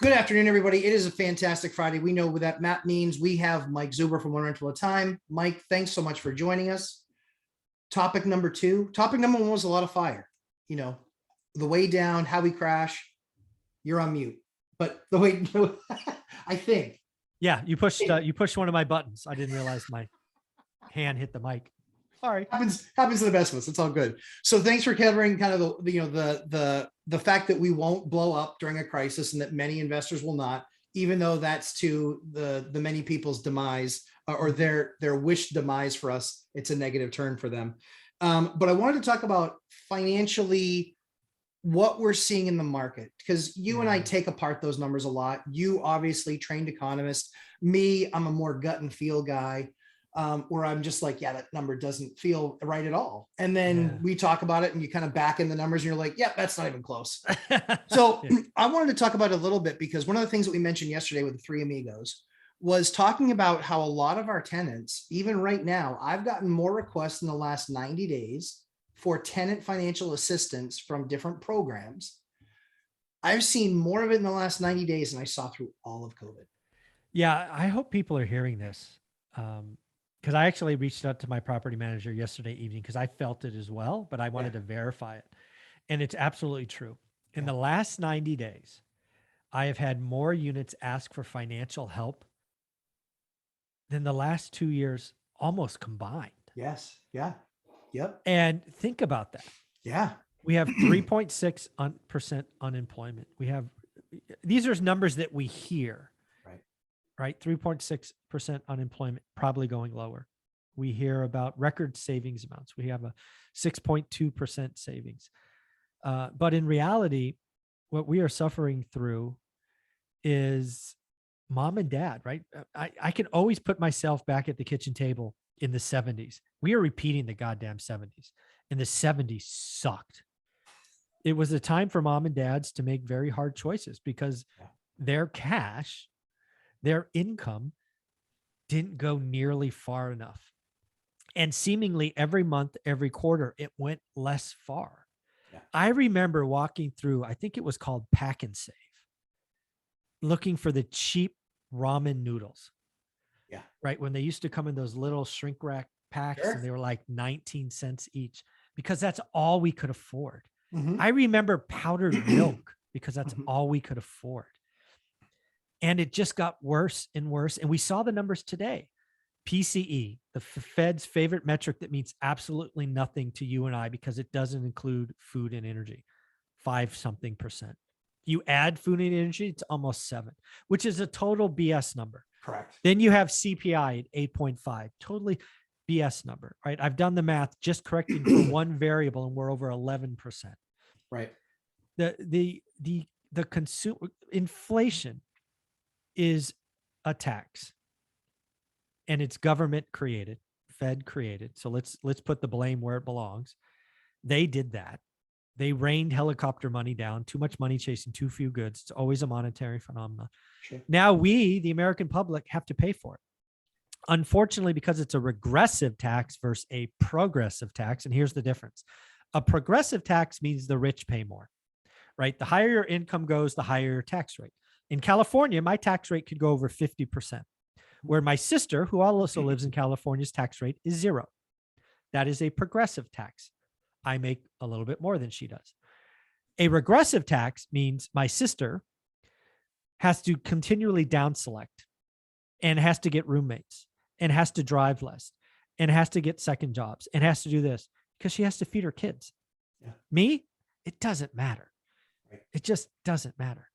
Good afternoon, everybody. It is a fantastic Friday. We know what that Matt means. We have Mike Zuber from One Rental at a Time. Mike, thanks so much for joining us. Topic number two. Topic number one was a lot of fire. You know, the way down, how we crash. You're on mute, but the way I think. Yeah, you pushed one of my buttons. I didn't realize my hand hit the mic. Sorry. Happens to the best of us. It's all good. So thanks for covering kind of the fact that we won't blow up during a crisis and that many investors will not, even though that's to the many people's demise or their wished demise. For us, it's a negative turn for them. But I wanted to talk about financially what we're seeing in the market, because you and I take apart those numbers a lot. You obviously trained economist. Me, I'm a more gut and feel guy. Where I'm just like, yeah, that number doesn't feel right at all. And then we talk about it and you kind of back in the numbers and you're like, yeah, that's not even close. So I wanted to talk about it a little bit, because one of the things that we mentioned yesterday with the three amigos was talking about how a lot of our tenants, even right now, I've gotten more requests in the last 90 days for tenant financial assistance from different programs. I've seen more of it in the last 90 days than I saw through all of COVID. Yeah, I hope people are hearing this. Because I actually reached out to my property manager yesterday evening because I felt it as well, but I wanted to verify it. And it's absolutely true. In the last 90 days, I have had more units ask for financial help than the last 2 years almost combined. Yes. Yeah. Yep. And think about that. Yeah. We have 3.6% unemployment. These are numbers that we hear. Right? 3.6% unemployment, probably going lower. We hear about record savings amounts. We have a 6.2% savings. But in reality, what we are suffering through is mom and dad, right? I can always put myself back at the kitchen table in the 70s. We are repeating the goddamn 70s. And the 70s sucked. It was a time for mom and dads to make very hard choices because their cash, their income didn't go nearly far enough. And seemingly every month, every quarter, it went less far. Yeah. I remember walking through, I think it was called Pack and Save, looking for the cheap ramen noodles. Yeah. Right. When they used to come in those little shrink rack packs and they were like 19 cents each, because that's all we could afford. I remember powdered milk because that's all we could afford. And it just got worse and worse. And we saw the numbers today. PCE, the Fed's favorite metric that means absolutely nothing to you and I because it doesn't include food and energy, 5-something%. You add food and energy, it's almost 7, which is a total BS number. Correct. Then you have CPI at 8.5, totally BS number, right? I've done the math, just correcting for one variable, and we're over 11%. Right. The consumer inflation is a tax, and it's government created, Fed created. So let's put the blame where it belongs. They did that. They rained helicopter money down, too much money chasing too few goods. It's always a monetary phenomenon. Sure. Now we, the American public, have to pay for it. Unfortunately, because it's a regressive tax versus a progressive tax. And here's the difference. A progressive tax means the rich pay more, right? The higher your income goes, the higher your tax rate. In California, my tax rate could go over 50%, where my sister, who also lives in California's tax rate is 0. That is a progressive tax. I make a little bit more than she does. A regressive tax means my sister has to continually down select and has to get roommates and has to drive less and has to get second jobs and has to do this because she has to feed her kids. Yeah. Me, it doesn't matter. Right. It just doesn't matter.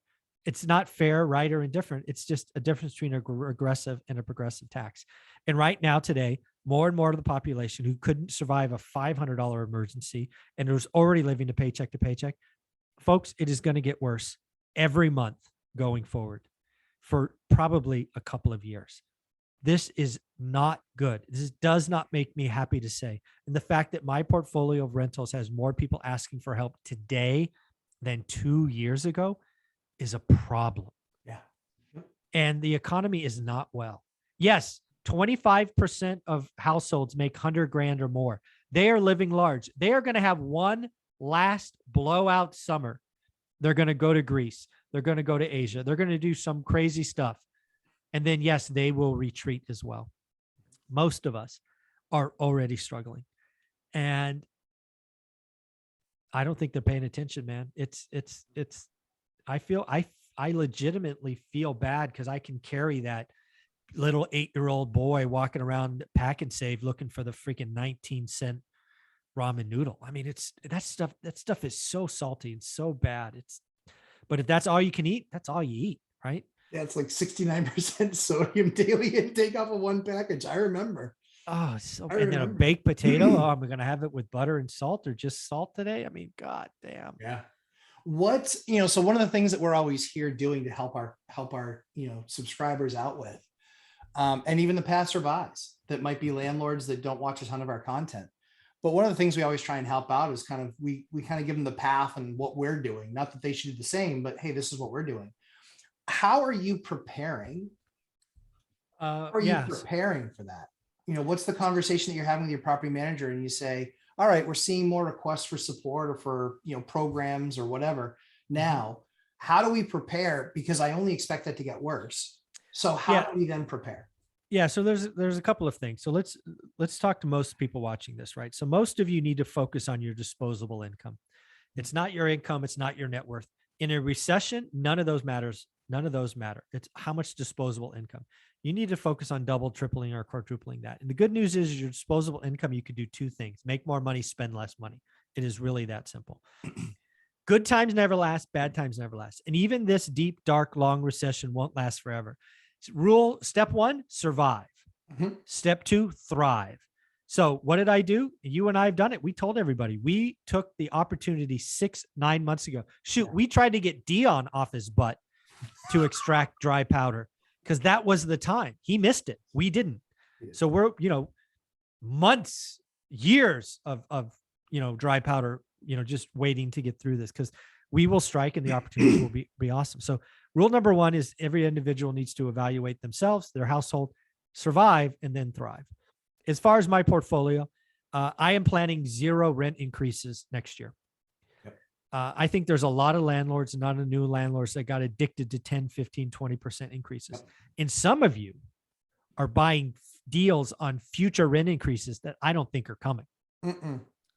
It's not fair, right, or indifferent. It's just a difference between a regressive and a progressive tax. And right now, today, more and more of the population who couldn't survive a $500 emergency and was already living to paycheck, folks, it is going to get worse every month going forward for probably a couple of years. This is not good. This does not make me happy to say. And the fact that my portfolio of rentals has more people asking for help today than 2 years ago is a problem. Yeah. And the economy is not well. Yes, 25% of households make 100 grand or more. They are living large. They are going to have one last blowout summer. They're going to go to Greece. They're going to go to Asia. They're going to do some crazy stuff. And then, yes, they will retreat as well. Most of us are already struggling. And I don't think they're paying attention, man. I legitimately feel bad because I can carry that little 8-year-old boy walking around Pack and Save looking for the freaking 19-cent ramen noodle. I mean, that stuff is so salty and so bad. But if that's all you can eat, that's all you eat, right? Yeah, it's like 69% sodium daily intake off of one package. I remember. Oh, so I and then a remember. baked potato. Oh, I'm gonna have it with butter and salt or just salt today. I mean, god damn. Yeah. So one of the things that we're always here doing to help our subscribers out with, and even the passerbys that might be landlords that don't watch a ton of our content. But one of the things we always try and help out is kind of we kind of give them the path and what we're doing. Not that they should do the same, but hey, this is what we're doing. How are you preparing? How are you preparing for that? What's the conversation that you're having with your property manager, and you say, all right, we're seeing more requests for support or for programs or whatever. Now, how do we prepare? Because I only expect that to get worse. So how do we then prepare? Yeah, so there's a couple of things. So let's talk to most people watching this, right? So most of you need to focus on your disposable income. It's not your income, it's not your net worth. In a recession, none of those matters. None of those matter. It's how much disposable income. You need to focus on double, tripling, or quadrupling that. And the good news is your disposable income, you could do two things: make more money, spend less money. It is really that simple. Good times never last, bad times never last. And even this deep, dark, long recession won't last forever. Step one, survive. Step two, thrive. So what did I do? You and I have done it. We told everybody. We took the opportunity 6-9 months ago. Shoot, we tried to get Dion off his butt to extract dry powder because that was the time. He missed it. We didn't. So we're, months, years of dry powder, just waiting to get through this, because we will strike and the opportunity will be awesome. So rule number one is every individual needs to evaluate themselves, their household, survive, and then thrive. As far as my portfolio, I am planning 0 rent increases next year. I think there's a lot of landlords and not a new landlords that got addicted to 10, 15, 20% increases. And some of you are buying deals on future rent increases that I don't think are coming.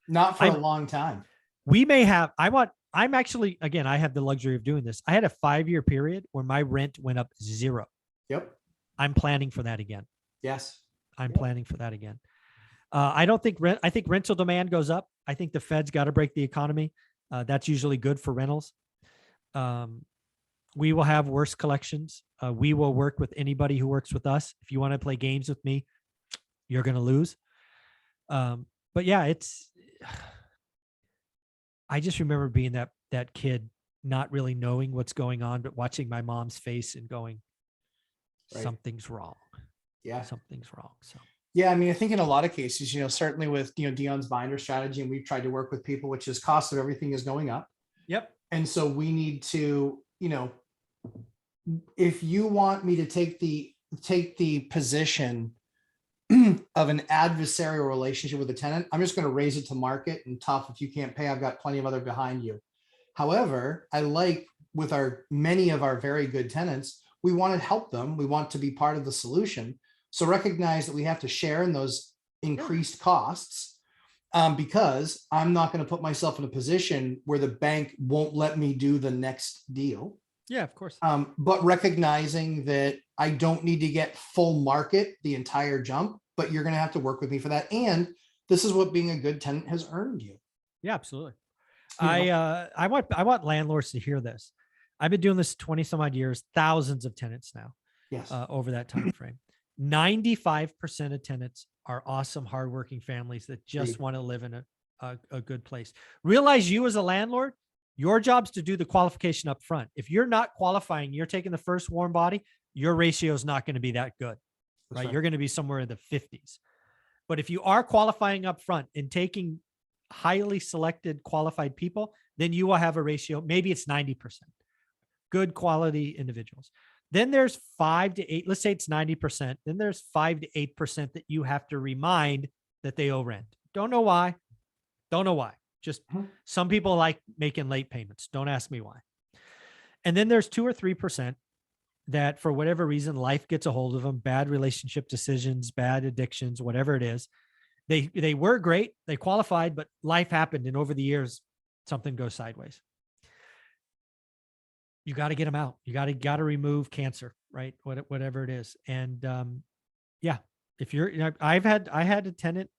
Not for a long time. We may have, I'm actually, again, I have the luxury of doing this. I had a 5-year period where my rent went up 0. Yep. I'm planning for that again. Yes. I'm planning for that again. I think rental demand goes up. I think the Fed's got to break the economy. That's usually good for rentals. We will have worse collections. We will work with anybody who works with us. If you want to play games with me, you're going to lose. But yeah, I just remember being that kid, not really knowing what's going on, but watching my mom's face and going, something's wrong. Yeah. Something's wrong. So. Yeah, I mean, I think in a lot of cases, certainly with Dion's binder strategy, and we've tried to work with people, which is cost of everything is going up. Yep. And so we need to, if you want me to take the position of an adversarial relationship with a tenant, I'm just going to raise it to market and tough. If you can't pay, I've got plenty of other behind you. However, I like with many of our very good tenants, we want to help them. We want to be part of the solution. So recognize that we have to share in those increased costs, because I'm not going to put myself in a position where the bank won't let me do the next deal. Yeah, of course. But recognizing that I don't need to get full market the entire jump, but you're going to have to work with me for that. And this is what being a good tenant has earned you. Yeah, absolutely. I want landlords to hear this. I've been doing this 20 some odd years, thousands of tenants now. Yes. Over that time frame. 95% of tenants are awesome, hardworking families that just want to live in a good place. Realize you as a landlord, your job's to do the qualification up front. If you're not qualifying, you're taking the first warm body, your ratio is not going to be that good, right? You're going to be somewhere in the 50s. But if you are qualifying up front and taking highly selected qualified people, then you will have a ratio. Maybe it's 90%. Good quality individuals. Then there's 5 to 8, let's say it's 90%. Then there's 5 to 8% that you have to remind that they owe rent. Don't know why. Just some people like making late payments. Don't ask me why. And then there's 2 or 3% that for whatever reason, life gets a hold of them, bad relationship decisions, bad addictions, whatever it is. They were great, they qualified, but life happened. And over the years, something goes sideways. You got to get them out. You got to remove cancer, right? Whatever it is. And yeah, if you're, I had a tenant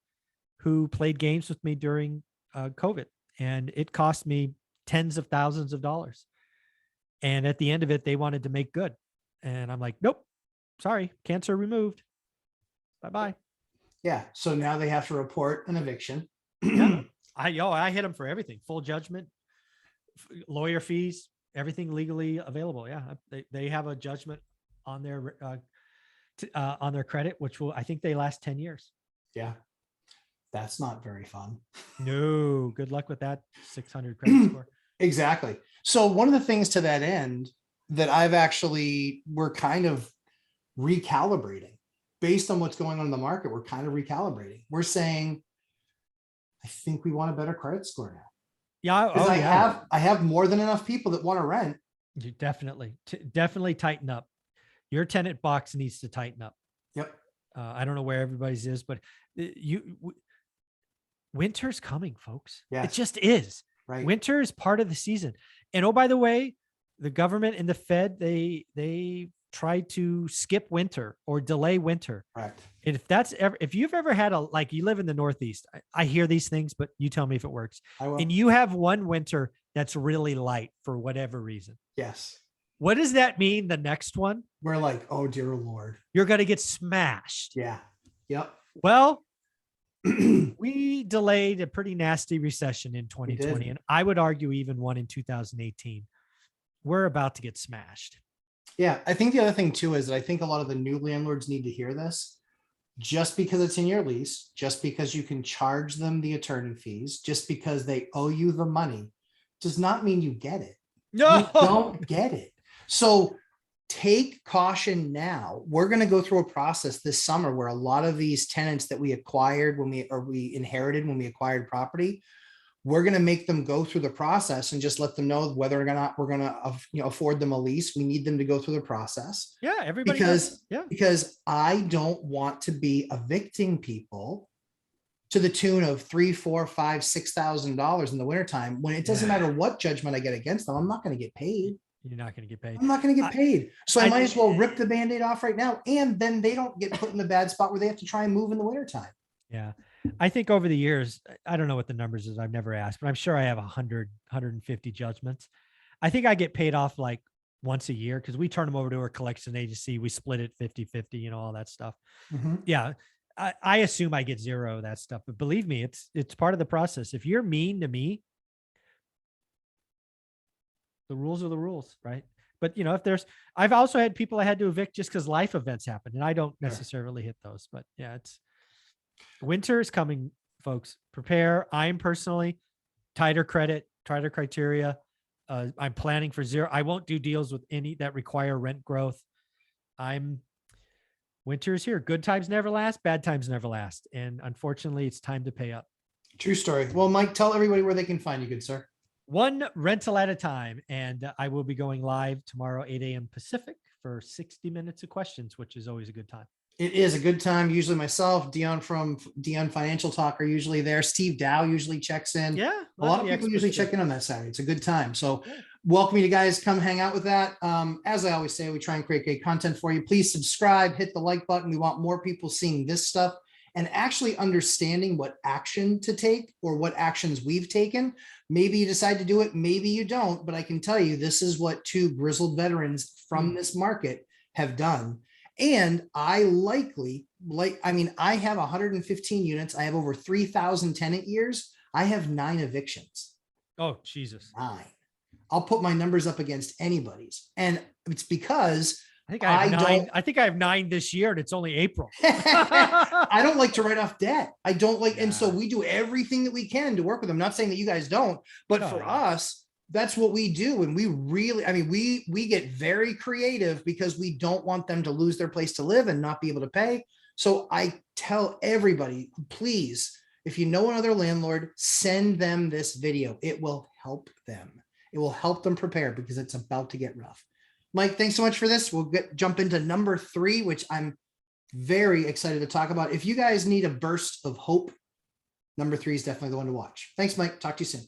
who played games with me during COVID, and it cost me tens of thousands of dollars. And at the end of it, they wanted to make good. And I'm like, nope, sorry, cancer removed. Bye-bye. Yeah. So now they have to report an eviction. Yeah. I hit them for everything, full judgment, lawyer fees, everything legally available. Yeah. They have a judgment on their credit, which I think they last 10 years. Yeah. That's not very fun. No, good luck with that 600 credit score. Exactly. So one of the things to that end that we're kind of recalibrating based on what's going on in the market. We're kind of recalibrating. We're saying, I think we want a better credit score now. Yeah. Because I have more than enough people that want to rent. You definitely tighten up. Your tenant box needs to tighten up. Yep. I don't know where everybody's is, but winter's coming, folks. Yes. It just is. Right. Winter is part of the season. And oh, by the way, the government and the Fed, they try to skip winter or delay winter. Correct. And if you've ever had like you live in the Northeast, I hear these things, but you tell me if it works. I will. And you have one winter that's really light for whatever reason. Yes. What does that mean? The next one? We're like, oh, dear Lord. You're going to get smashed. Yeah. Yep. Well, we delayed a pretty nasty recession in 2020. And I would argue even one in 2018. We're about to get smashed. Yeah. I think the other thing too, is that I think a lot of the new landlords need to hear this. Just because it's in your lease, just because you can charge them the attorney fees, just because they owe you the money, does not mean you get it. No, You don't get it. So take caution now. We're going to go through a process this summer where a lot of these tenants that we acquired we inherited when we acquired property, we're going to make them go through the process and just let them know whether or not we're going to afford them a lease. We need them to go through the process. Yeah, everybody because I don't want to be evicting people to the tune of $3,000, $4,000, $5,000, $6,000 in the wintertime when it doesn't matter what judgment I get against them. I'm not going to get paid. You're not going to get paid. I'm not going to get paid. So I might as well rip the Band-Aid off right now. And then they don't get put in a bad spot where they have to try and move in the wintertime. Yeah. I think over the years, I don't know what the numbers is. I've never asked, but I'm sure I have 100, 150 judgments. I think I get paid off like once a year because we turn them over to our collection agency. We split it 50-50, all that stuff. Mm-hmm. Yeah. I assume I get zero of that stuff, but believe me, it's part of the process. If you're mean to me, the rules are the rules, right? But I've also had people I had to evict just because life events happen, and I don't necessarily hit those. But yeah, winter is coming, folks. Prepare. I'm personally tighter credit, tighter criteria. I'm planning for zero. I won't do deals with any that require rent growth. Winter is here. Good times never last. Bad times never last. And unfortunately, it's time to pay up. True story. Well, Mike, tell everybody where they can find you, good sir. One rental at a time. And I will be going live tomorrow, 8 a.m. Pacific for 60 minutes of questions, which is always a good time. It is a good time. Usually myself, Dion from Dion Financial Talk are usually there. Steve Dow usually checks in. Yeah. A lot of people usually check in on that Saturday. It's a good time. So welcome you guys. Come hang out with that. As I always say, we try and create great content for you. Please subscribe, hit the like button. We want more people seeing this stuff and actually understanding what action to take or what actions we've taken. Maybe you decide to do it, maybe you don't, but I can tell you this is what two grizzled veterans from this market have done. And I I have 115 units. I have over 3,000 tenant years. I have 9 evictions. Oh, Jesus. 9. I'll put my numbers up against anybody's. And it's because I think I have 9. I think I have 9 this year and it's only April. I don't like to write off debt. I don't like, and so we do everything that we can to work with them. Not saying that you guys don't, but for us, that's what we do. And we really, we get very creative because we don't want them to lose their place to live and not be able to pay. So I tell everybody, please, if you know another landlord, send them this video. It will help them. It will help them prepare because it's about to get rough. Mike, thanks so much for this. We'll jump into number 3, which I'm very excited to talk about. If you guys need a burst of hope, number 3 is definitely the one to watch. Thanks, Mike. Talk to you soon.